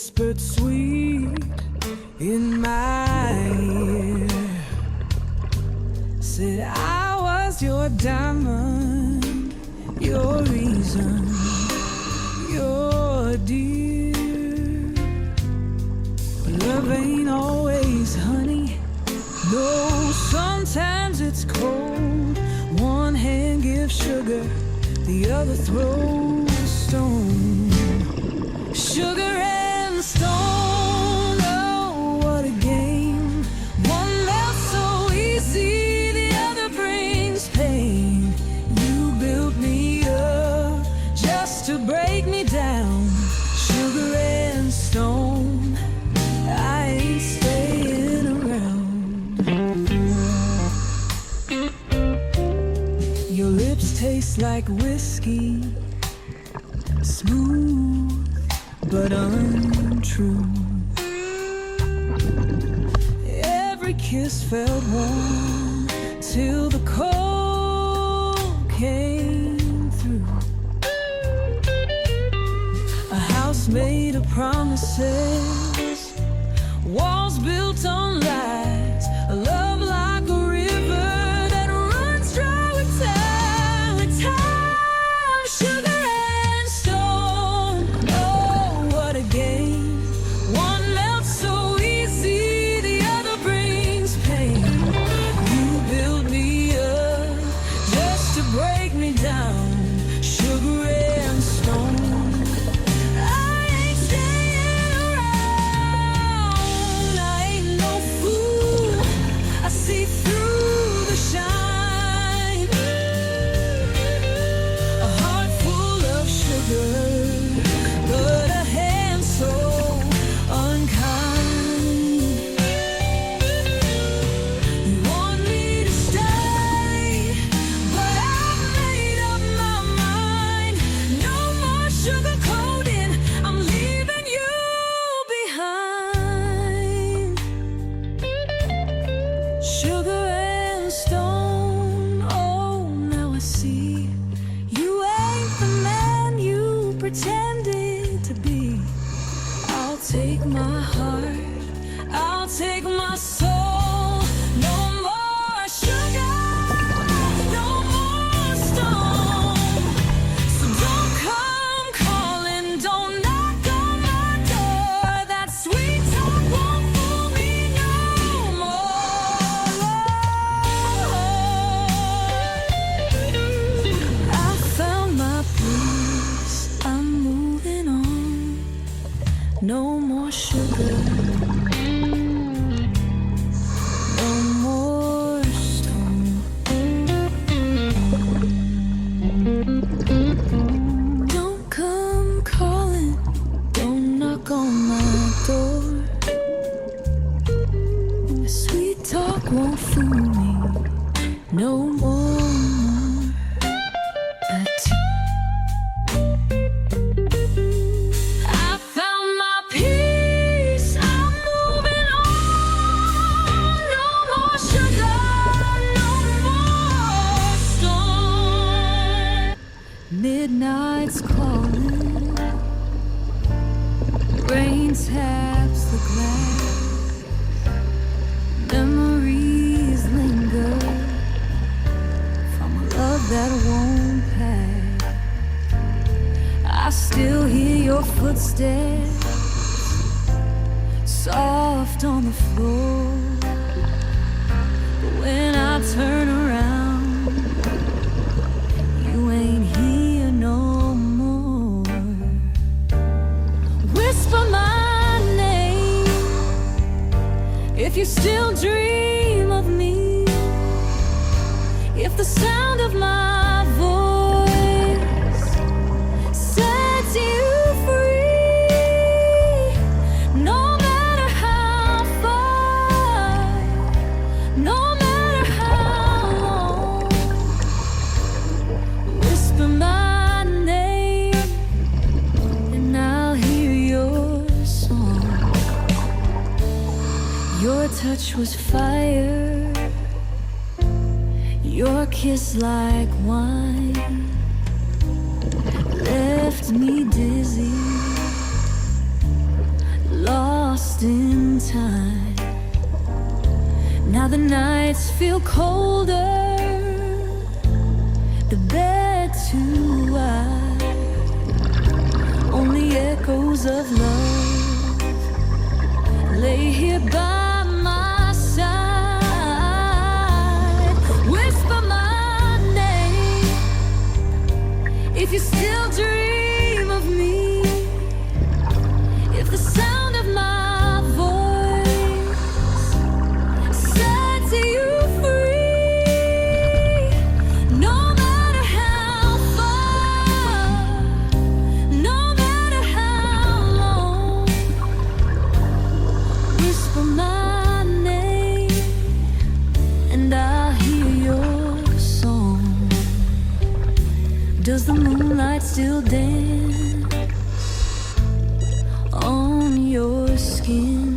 whispered sweet in my ear, said I was your diamond, your reason, your dear. But love ain't always honey, no, sometimes it's cold. One hand gives sugar, the other throws stone. Sugar and stone, oh, what a game. One melts so easy, the other brings pain. You built me up just to break me down. Sugar and stone, I ain't staying around. Your lips taste like whiskey, smooth but untrue. Every kiss felt warm till the cold came through. A house made of promises, walls built on lies, a love like a river that runs dry with time, with time. Sugar and stone, oh, what a game. One melts so easy, the other brings pain. You built me up just to break me down. Sugar and stone, I ain't staying around. I ain't no fool, I see through the shine. A heart full of sugar, but a hand so unkind. You want me to stay, but I've made up my mind. No more sugar coating, I'm leaving you behind. Sugar and stone, oh, now I see you ain't the man you pretended to be. I'll take my heart, I'll take my soul. No more sugar, no more stone. So don't come calling, don't knock on my door. That sweet talk won't fool me no more. I found my place, I'm moving on. No more sugar, no more stone. Don't come calling, don't knock on my door. Sweet talk won't fool me no more. But I found my peace, I'm moving on. No more sugar, no more stone. Midnight's calling, rain taps the glass. Memories linger from a love that won't pass. I still hear your footsteps soft on the floor. But when I turn around, you ain't here no more. Whisper my name if you still dream of me. If the sound of my voice sets you free, no matter how far, no matter how long, whisper my name and I'll hear your song. Your touch was fire, your kiss like wine left me dizzy lost in time. Now the nights feel colder, the bed too wide, only echoes of love lay here by my side. Whisper my name if you still dream of me, if the sound of my voice sets you free. No matter how far, no matter how long, whisper my name and I'll hear your song. Does the moonlight still dance on your skin?